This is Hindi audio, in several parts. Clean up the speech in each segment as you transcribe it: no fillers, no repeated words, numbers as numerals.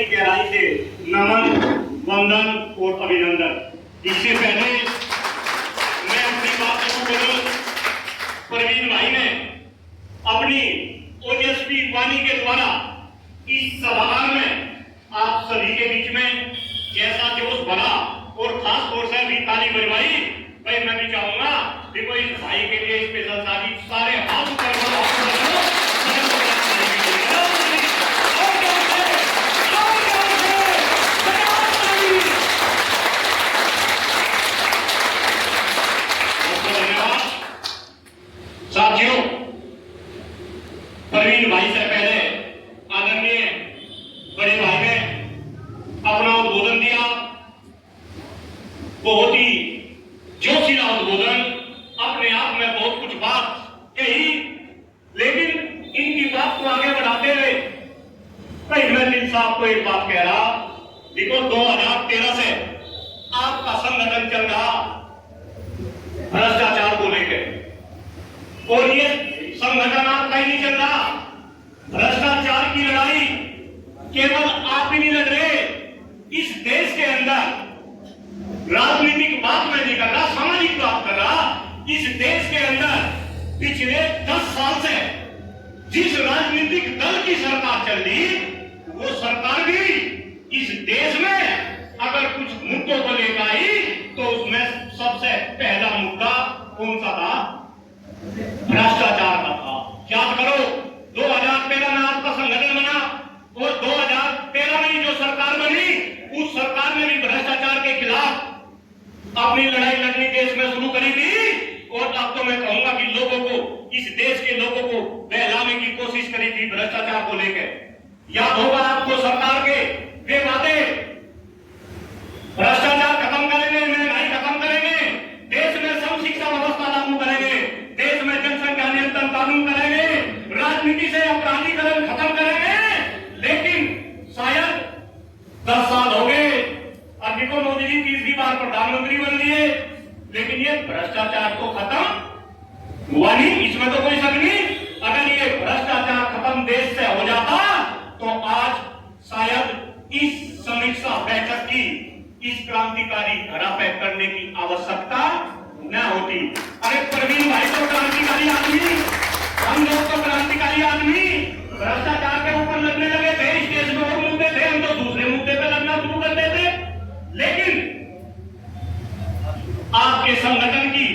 की गहराई से नमन, वंदन और अभिनंदन। इससे पहले मैं अपनी बात शुरू करूं, परवीन भाई ने अपनी ओजस्वी वाणी के द्वारा इस सभागार में आप सभी के बीच में जैसा जोश भरा और खास तौर से भी ताली बजवाई, भाई मैं भी चाहूंगा देखो इस भाई के लिए स्पेशल ताली सारे हाथ ऊपर साथियों। परवीन भाई से पहले आदरणीय बड़े भाई ने अपना उद्बोधन दिया, बहुत ही जोशीला उद्बोधन, अपने आप में बहुत कुछ बात कही, लेकिन इनकी बात को आगे बढ़ाते हुए भाई मैं दिल साहब को एक बात कह रहा, देखो 2013 से आपका संगठन चल रहा भ्रष्टाचार को लेकर, और ये संगठन आपका ही नहीं चल रहा। भ्रष्टाचार की लड़ाई केवल आप ही नहीं लड़ रहे, इस देश के अंदर राजनीतिक बात में नहीं कर रहा, सामाजिक बात कर रहा। इस देश के अंदर पिछले 10 साल से जिस राजनीतिक दल की सरकार चल रही, वो सरकार भी इस देश में अगर कुछ मुद्दों को लेकर आई तो उसमें सबसे पहला मुद्दा कौन सा था? भ्रष्टाचार का था। याद करो 2013 में आपका संगठन बना और 2013 में जो सरकार बनी, उस सरकार ने भी भ्रष्टाचार के खिलाफ अपनी लड़ाई लड़नी देश में शुरू करी थी, और अब तो मैं कहूंगा कि लोगों को, इस देश के लोगों को बहलाने की कोशिश करी थी भ्रष्टाचार को लेकर। याद होगा आपको सरकार के वे वादे, भ्रष्टाचार खत्म करेंगे, महंगाई खत्म करेंगे, देश में सम शिक्षा व्यवस्था लागू करेंगे, देश में जनसंख्या नियंत्रण कानून करेंगे, राजनीति से अपराधीकरण खत्म करेंगे। लेकिन शायद 10 साल हो गए, अभी मोदी जी तीसरी बार प्रधानमंत्री बन लिए, लेकिन ये भ्रष्टाचार तो खत्म हुआ नहीं, इसमें तो कोई शक नहीं। अगर ये भ्रष्टाचार खत्म देश से हो जाता तो आज शायद इस समीक्षा बैठक की, इस क्रांतिकारी धरा पे करने की आवश्यकता न होती। अरे परवीन भाई तो क्रांतिकारी आदमी, हम लोग तो क्रांतिकारी आदमी भ्रष्टाचार के ऊपर लड़ने लगे थे, स्टेज में और मुद्दे थे, हम तो दूसरे मुद्दे पे लड़ना शुरू कर देते। लेकिन आपके संगठन की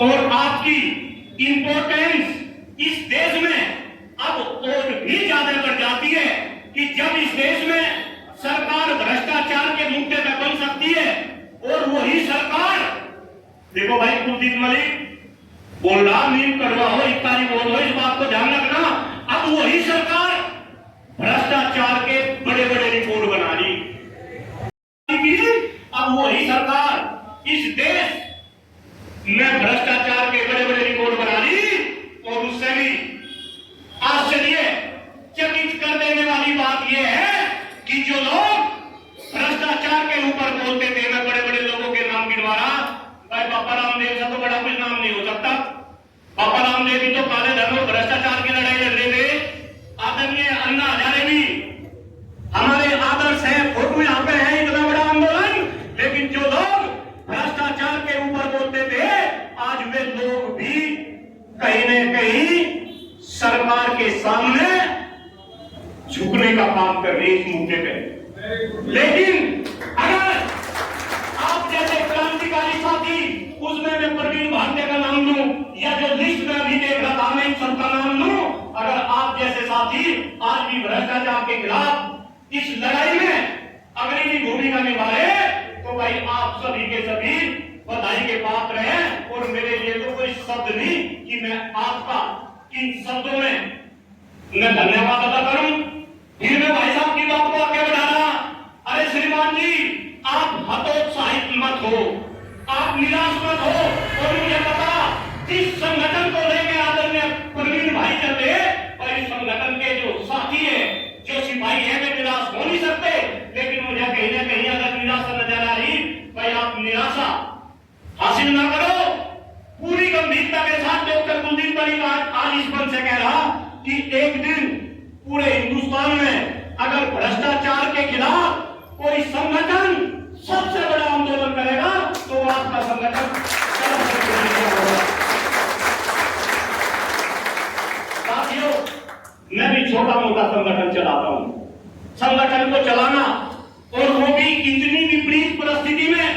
और आपकी इंपॉर्टेंस इस देश में अब और भी ज्यादा बढ़ जाती है कि जब इस देश में सरकार भ्रष्टाचार के मुद्दे पे बन सकती है, और वही सरकार, देखो भाई कुलदीप मलिक बोल रहा नीम कड़वा हो, इत्यादि बोल हो, इस बात को ध्यान रखना। अब वही सरकार भ्रष्टाचार के बड़े बड़े रिपोर्ट बना ली, अब वही सरकार इस देश में भ्रष्टाचार के बड़े बड़े रिपोर्ट बना ली, और उससे भी आश्चर्य चकित कर देने वाली बात यह है कि जो लोग भ्रष्टाचार के ऊपर बोलते थे, मैं बड़े बड़े लोगों के नाम गिनवा रहा, भाई बाबा रामदेव से तो बड़ा कुछ नाम नहीं हो सकता। बाबा रामदेव भी तो काले धन और भ्रष्टाचार की लड़ाई लड़ रहे थे। आदरणीय अन्ना हजारे भी हमारे आदर्श है, फोटो यहाँ पे है, इतना बड़ा आंदोलन, लेकिन जो लोग भ्रष्टाचार के ऊपर बोलते थे, आज वे लोग भी कहीं न कहीं सरकार के सामने झुकने का काम कर रहे इस मुद्दे पे। लेकिन अगर आप जैसे क्रांतिकारी साथी, उसमें मैं परवीन भारतीय का नाम लूं, या जो लिस्ट में अभी देख रहा था मैं इन सबका नाम लूं, अगर आप जैसे साथी आज भी भ्रष्टाचार के खिलाफ इस लड़ाई में अग्रणी भूमिका निभा रहे, तो भाई आप सभी के सभी बधाई के पात्र हैं। और मेरे लिए तो कोई शब्द नहीं कि मैं आपका इन शब्दों में मैं धन्यवाद अदा करूं। फिर मैं भाई साहब की बात को आगे बढ़ा रहा, अरे श्रीमान जी आप हतोत्साहित मत हो, आप निराश मत हो, और मुझे पता जिस संगठन को लेकर आदरणीय परवीन भाई चलते, और इस संगठन के जो साथी है, जो सिपाही है, वे निराश हो नहीं सकते। लेकिन मुझे कहीं ना कहीं अगर निराशा नजर आ रही, भाई आप निराशा हासिल ना करो। पूरी गंभीरता के साथ डॉक्टर कुलदीप मलिक आज इस मंच से कह रहा कि एक दिन पूरे हिंदुस्तान में अगर भ्रष्टाचार संगठन को चलाना, और वो भी इतनी विपरीत परिस्थिति में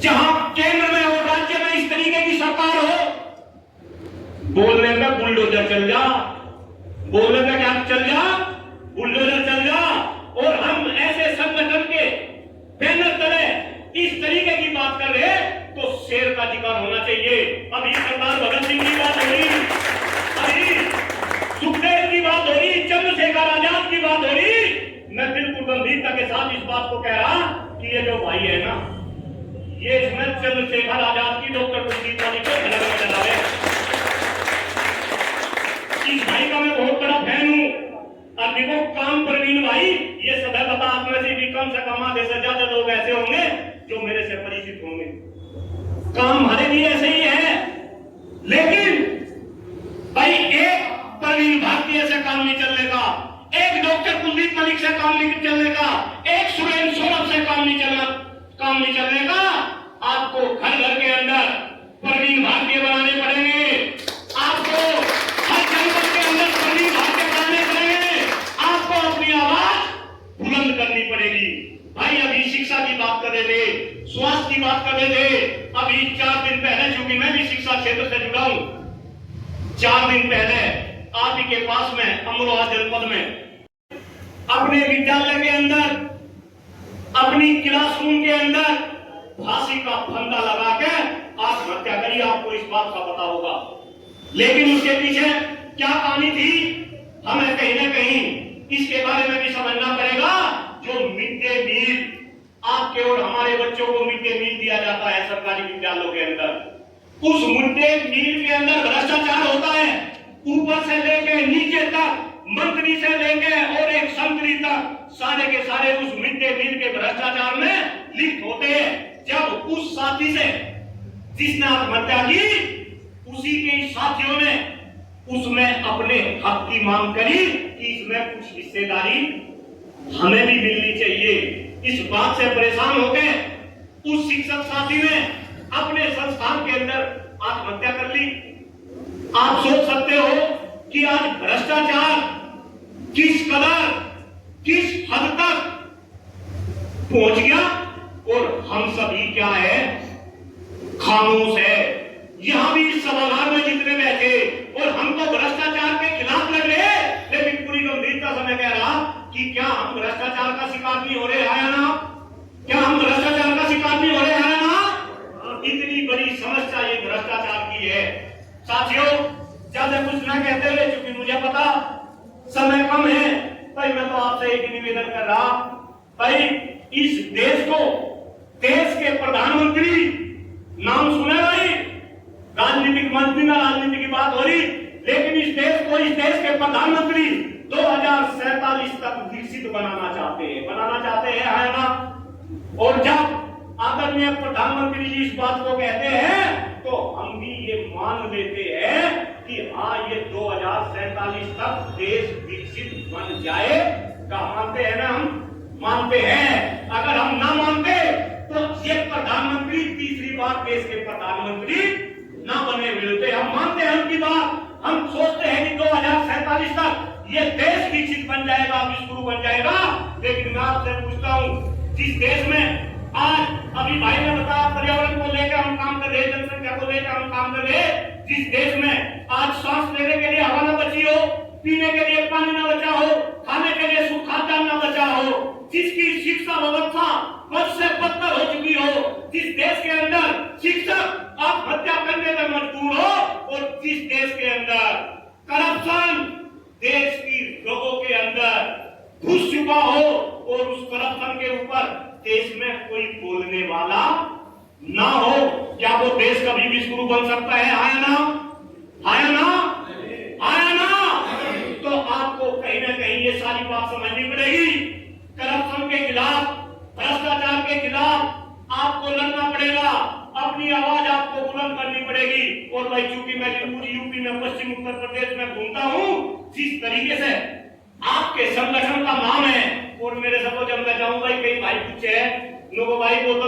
जहां केंद्र में और राज्य में इस तरीके की सरकार हो। बोलने में बुलडोजर चल जा, बोलने में क्या चल जा, बुलडोजर चल जा। और हम ऐसे संगठन के बैनर तले इस तरीके की बात कर रहे तो शेर का जिक्र होना चाहिए। अभी सरदार भगत सिंह की बात हो रही, अभी सुखदेव की बात हो रही, चंद्रशेखर आजाद की बात हो रही। मैं बिल्कुल गंभीरता के साथ इस बात को कह रहा कि ये जो भाई है ना, ये इसमें चंद्रशेखर आजाद की डॉक्टर कुलदीप वाली को अलग अलग चलावे। इस भाई का मैं बहुत बड़ा फैन हूं। और देखो काम प्रवीण भाई, ये सदा पता आप में से भी कम से कम आधे से ज्यादा लोग ऐसे होंगे जो मेरे से परिचित होंगे। काम हमारे लिए ऐसे ही है, लेकिन भाई एक प्रवीण भारतीय से काम नहीं चलने का, एक डॉक्टर कुलदीप मलिक से काम नहीं चलने का, एक सुरेंद्र सौरभ से काम नहीं चलने का। आपको घर घर के अंदर प्रवीण भारतीय बनाने पड़ेंगे, आपको हर जनपद के अंदर प्रवीण भारतीय बनाने पड़ेंगे, आपको अपनी आवाज बुलंद करनी पड़ेगी। भाई अभी शिक्षा की बात कर रहे थे, स्वास्थ्य की बात कर रहे थे। अभी 4 दिन पहले, चूंकि मैं भी शिक्षा क्षेत्र से जुड़ा हूं, 4 दिन पहले आप ही के पास में अमरोहा जनपद में अपने विद्यालय के अंदर, अपनी क्लासरूम के अंदर फांसी का फंदा लगा के आत्महत्या करी। आपको इस बात का पता होगा, लेकिन उसके पीछे क्या कहानी थी हमें कहीं ना कहीं इसके बारे में भी समझना पड़ेगा। जो मिड डे मील आपके और हमारे बच्चों को मिड डे मील दिया जाता है सरकारी विद्यालयों के अंदर, उस मिड डे मील के अंदर भ्रष्टाचार होता है। ऊपर से लेके नीचे तक, मंत्री से लेके और एक संतरी तक, सारे के सारे उस मिड डे मील के भ्रष्टाचार में लिप्त होते हैं। जब उस साथी से जिसने आत्महत्या की, उसी के साथियों ने उसमें अपने हक की मांग करी कि इसमें कुछ हिस्सेदारी हमें भी मिलनी चाहिए। इस बात से परेशान होकर उस शिक्षक साथी ने अपने संस्थान के अंदर आत्महत्या कर ली। आप सोच सकते हो कि आज भ्रष्टाचार किस कदर, किस हद तक पहुंच गया, और हम सभी क्या है, खामोश है। यहां भी इस सभागार में जितने बैठे, और हम तो भ्रष्टाचार के खिलाफ लग रहे, लेकिन पूरी गंभीरता से मैं कह रहा कि क्या हम भ्रष्टाचार का शिकार नहीं हो रहे हैं ना? क्या हम भ्रष्टाचार का शिकार नहीं हो रहे हैं ना? इतनी बड़ी समस्या ये भ्रष्टाचार की है। साथियों, ज्यादा कुछ ना कहते हुए, क्योंकि मुझे पता समय कम है, भाई मैं तो आपसे एक निवेदन कर रहा, भाई इस देश को, देश के प्रधानमंत्री, नाम सुना भाई, राजनीतिक मंत्री में राजनीति की बात हो रही, लेकिन इस देश को, इस देश के प्रधानमंत्री 2047 तक विकसित बनाना चाहते हैं, है ना? और जब आदरणीय प्रधानमंत्री जी इस बात को कहते हैं तो हम भी ये मान लेते हैं कि हाँ, ये 2047 तक देश विकसित बन जाएगा। मानते हैं ना? हम मानते हैं। अगर हम ना मानते तो ये प्रधानमंत्री तीसरी बार देश के प्रधानमंत्री ना बने मिलते। हम मानते हैं उनकी बात, हम सोचते हैं कि 2047 तक ये देश विकसित बन जाएगा, विश्वगुरु बन जाएगा। लेकिन मैं आपसे पूछता हूँ, जिस देश में आज अभी भाई ने बताया पर्यावरण को लेकर हम काम कर रहे, जनसंख्या को लेकर हम काम कर रहे, जिस देश में आज सांस लेने के लिए हवा न बची हो, पीने के लिए पानी न बचा हो, खाने के लिए खाद्यान्न न बचा हो, जिसकी शिक्षा व्यवस्था बद से बदतर हो चुकी हो, जिस देश के अंदर शिक्षक आत्महत्या करने पर मजबूर हो, और जिस देश के अंदर करप्शन देश की लोगों के अंदर घुस चुका हो, और उस करप्शन के ऊपर देश में कोई बोलने वाला ना हो, क्या वो देश कभी विश्वगुरु बन सकता है? आया ना? आया ना? आया ना? तो आपको कहीं ना कहीं ये सारी बात समझनी पड़ेगी। करप्शन के खिलाफ, भ्रष्टाचार के खिलाफ आपको लड़ना पड़ेगा, अपनी आवाज आपको बुलंद करनी पड़ेगी। और भाई चूंकि मैं पूरी यूपी में, पश्चिम उत्तर प्रदेश में घूमता हूं, जिस तरीके से आपके संगठन का नाम है, और मेरे सबको जब मैं जाऊं भाई, कई भाई पूछे लोगों, भाई वो तो